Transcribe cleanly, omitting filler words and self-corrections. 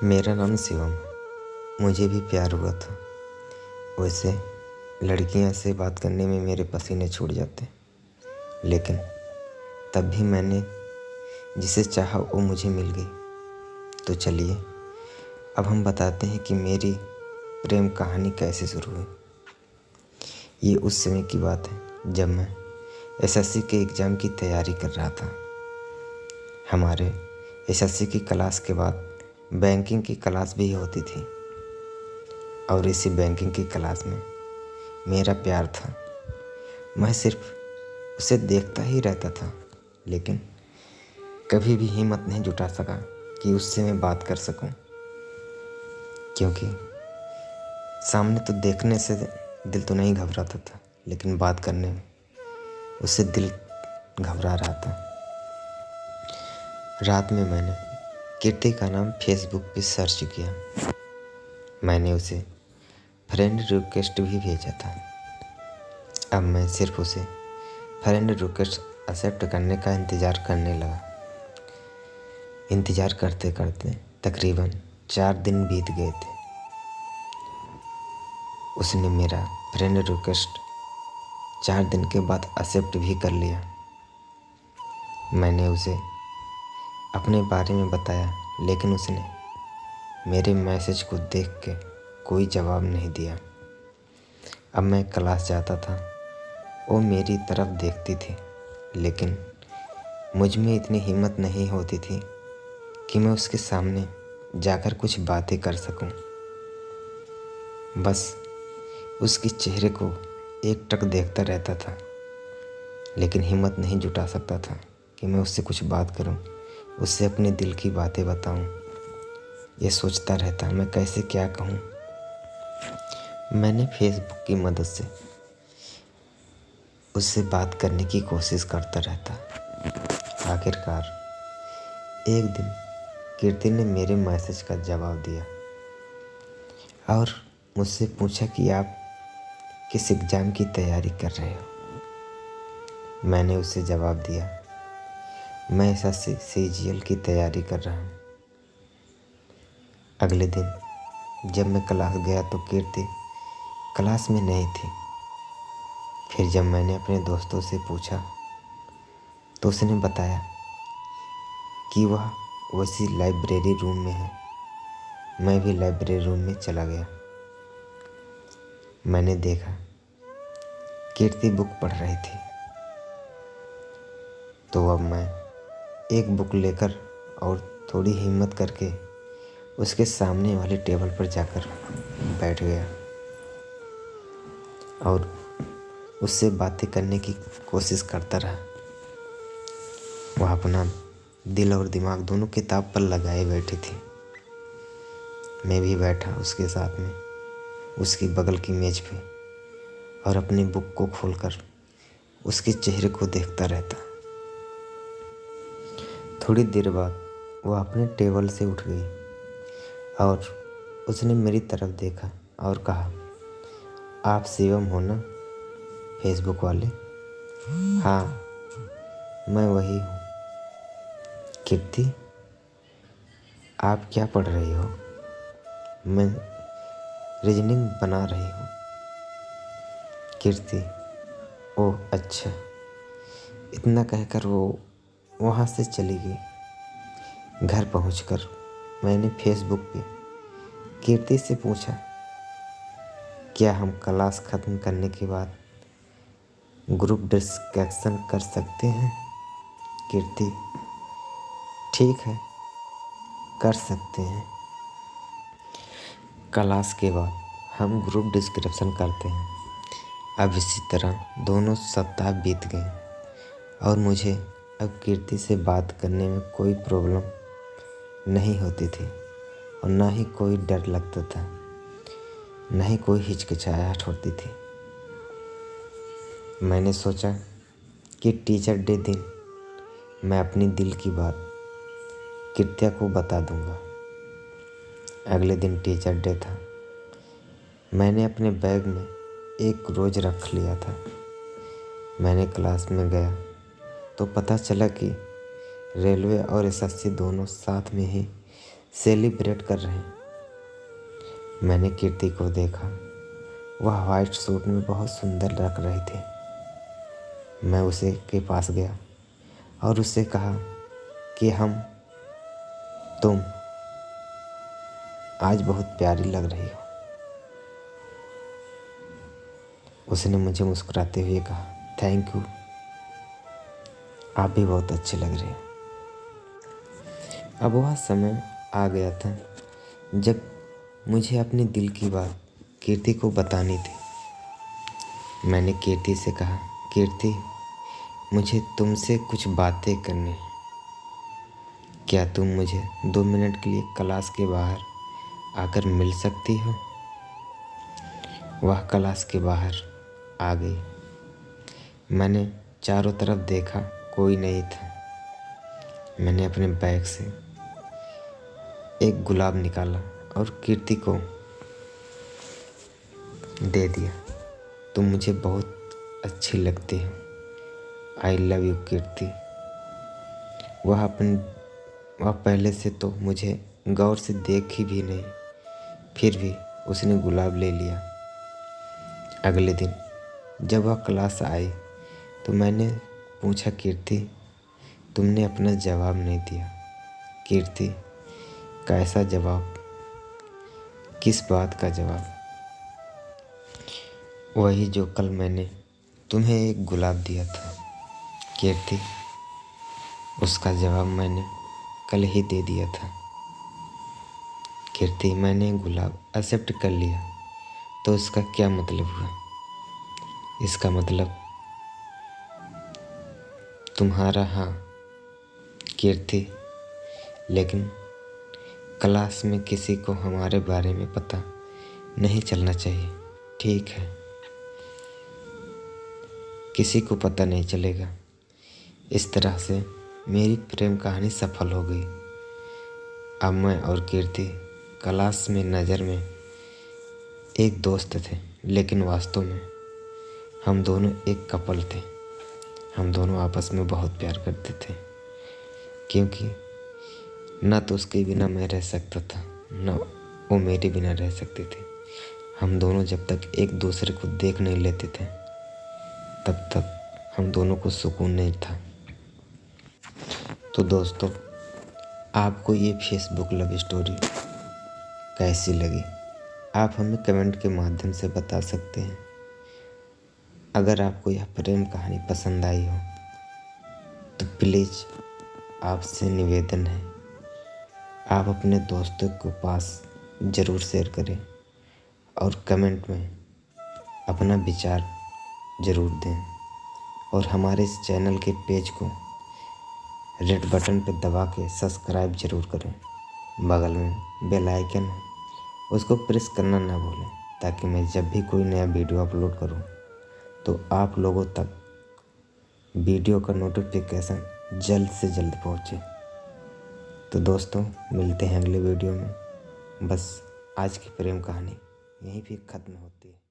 मेरा नाम शिवम है। मुझे भी प्यार हुआ था। वैसे लड़कियां से बात करने में मेरे पसीने छूट जाते, लेकिन तब भी मैंने जिसे चाहा वो मुझे मिल गई। तो चलिए अब हम बताते हैं कि मेरी प्रेम कहानी कैसे शुरू हुई। ये उस समय की बात है जब मैं एसएससी के एग्ज़ाम की तैयारी कर रहा था। हमारे एसएससी की क्लास के बाद बैंकिंग की क्लास भी होती थी और इसी बैंकिंग की क्लास में मेरा प्यार था। मैं सिर्फ उसे देखता ही रहता था, लेकिन कभी भी हिम्मत नहीं जुटा सका कि उससे मैं बात कर सकूं, क्योंकि सामने तो देखने से दिल तो नहीं घबराता था, लेकिन बात करने में उससे दिल घबरा रहा था। रात में मैंने कीर्ति का नाम फेसबुक पे सर्च किया। मैंने उसे फ्रेंड रिक्वेस्ट भी भेजा था। अब मैं सिर्फ उसे फ्रेंड रिक्वेस्ट एक्सेप्ट करने का इंतज़ार करने लगा। इंतज़ार करते करते तकरीबन 4 दिन बीत गए थे। उसने मेरा फ्रेंड रिक्वेस्ट 4 दिन के बाद एक्सेप्ट भी कर लिया। मैंने उसे अपने बारे में बताया, लेकिन उसने मेरे मैसेज को देख के कोई जवाब नहीं दिया। अब मैं क्लास जाता था, वो मेरी तरफ देखती थी, लेकिन मुझ में इतनी हिम्मत नहीं होती थी कि मैं उसके सामने जाकर कुछ बातें कर सकूं। बस उसके चेहरे को एकटक देखता रहता था, लेकिन हिम्मत नहीं जुटा सकता था कि मैं उससे कुछ बात करूं, उससे अपने दिल की बातें बताऊं। ये सोचता रहता मैं कैसे क्या कहूं। मैंने फेसबुक की मदद से उससे बात करने की कोशिश करता रहता। आखिरकार एक दिन कीर्ति ने मेरे मैसेज का जवाब दिया और मुझसे पूछा कि आप किस एग्ज़ाम की तैयारी कर रहे हो। मैंने उसे जवाब दिया, मैं एसएससी सीजीएल की तैयारी कर रहा हूँ। अगले दिन जब मैं क्लास गया तो कीर्ति क्लास में नहीं थी। फिर जब मैंने अपने दोस्तों से पूछा तो उसने बताया कि वह उसी लाइब्रेरी रूम में है। मैं भी लाइब्रेरी रूम में चला गया। मैंने देखा कीर्ति बुक पढ़ रही थी, तो अब मैं एक बुक लेकर और थोड़ी हिम्मत करके उसके सामने वाले टेबल पर जाकर बैठ गया और उससे बातें करने की कोशिश करता रहा। वह अपना दिल और दिमाग दोनों किताब पर लगाए बैठी थी। मैं भी बैठा उसके साथ में उसकी बगल की मेज पे और अपनी बुक को खोलकर उसके चेहरे को देखता रहता। थोड़ी देर बाद वह अपने टेबल से उठ गई और उसने मेरी तरफ देखा और कहा, आप शिवम हो ना, फेसबुक वाले? हाँ, मैं वही हूँ। कीर्ति, आप क्या पढ़ रही हो? मैं रीजनिंग बना रही हूँ। कीर्ति, ओह अच्छा। इतना कहकर वो वहाँ से चली गई। घर पहुँचकर मैंने फेसबुक पे कीर्ति से पूछा, क्या हम क्लास ख़त्म करने के बाद ग्रुप डिस्कशन कर सकते हैं? कीर्ति, ठीक है, कर सकते हैं। क्लास के बाद हम ग्रुप डिस्कशन करते हैं। अब इसी तरह दोनों सप्ताह बीत गए और मुझे अब कीर्ति से बात करने में कोई प्रॉब्लम नहीं होती थी और ना ही कोई डर लगता था, ना ही कोई हिचकिचाहट होती थी। मैंने सोचा कि टीचर डे दिन मैं अपनी दिल की बात कीर्ति को बता दूंगा। अगले दिन टीचर डे था। मैंने अपने बैग में एक रोज़ रख लिया था। मैंने क्लास में गया तो पता चला कि रेलवे और एसएससी दोनों साथ में ही सेलिब्रेट कर रहे हैं। मैंने कीर्ति को देखा, वह वाइट सूट में बहुत सुंदर लग रही थी। मैं उसे के पास गया और उससे कहा कि तुम आज बहुत प्यारी लग रही हो। उसने मुझे मुस्कुराते हुए कहा, थैंक यू, आप भी बहुत अच्छे लग रहे हो। अब वह समय आ गया था जब मुझे अपने दिल की बात कीर्ति को बतानी थी। मैंने कीर्ति से कहा, कीर्ति, मुझे तुमसे कुछ बातें करनी है। क्या तुम मुझे 2 मिनट के लिए क्लास के बाहर आकर मिल सकती हो? वह क्लास के बाहर आ गई। मैंने चारों तरफ देखा, कोई नहीं था। मैंने अपने बैग से एक गुलाब निकाला और कीर्ति को दे दिया। तुम मुझे बहुत अच्छी लगती हो। आई लव यू कीर्ति। वह पहले से तो मुझे गौर से देखी भी नहीं, फिर भी उसने गुलाब ले लिया। अगले दिन जब वह क्लास आई तो मैंने पूछा, कीर्ति, तुमने अपना जवाब नहीं दिया। कीर्ति, कैसा जवाब? किस बात का जवाब? वही जो कल मैंने तुम्हें एक गुलाब दिया था। कीर्ति, उसका जवाब मैंने कल ही दे दिया था। कीर्ति, मैंने गुलाब एक्सेप्ट कर लिया तो इसका क्या मतलब हुआ? इसका मतलब तुम्हारा हाँ। कीर्ति, लेकिन क्लास में किसी को हमारे बारे में पता नहीं चलना चाहिए, ठीक है? किसी को पता नहीं चलेगा। इस तरह से मेरी प्रेम कहानी सफल हो गई। अब मैं और कीर्ति क्लास में नज़र में एक दोस्त थे, लेकिन वास्तव में हम दोनों एक कपल थे। हम दोनों आपस में बहुत प्यार करते थे, क्योंकि न तो उसके बिना मैं रह सकता था, न वो मेरे बिना रह सकते थे। हम दोनों जब तक एक दूसरे को देख नहीं लेते थे तब तक हम दोनों को सुकून नहीं था। तो दोस्तों, आपको ये फेसबुक लव स्टोरी कैसी लगी? आप हमें कमेंट के माध्यम से बता सकते हैं। अगर आपको यह प्रेम कहानी पसंद आई हो तो प्लीज़ आपसे निवेदन है, आप अपने दोस्तों के पास ज़रूर शेयर करें और कमेंट में अपना विचार ज़रूर दें। और हमारे इस चैनल के पेज को रेड बटन पर दबा के सब्सक्राइब ज़रूर करें। बगल में बेल आइकन है, उसको प्रेस करना ना भूलें, ताकि मैं जब भी कोई नया वीडियो अपलोड करूं तो आप लोगों तक वीडियो का नोटिफिकेशन जल्द से जल्द पहुंचे। तो दोस्तों, मिलते हैं अगले वीडियो में। बस आज की प्रेम कहानी यहीं पे ख़त्म होती है।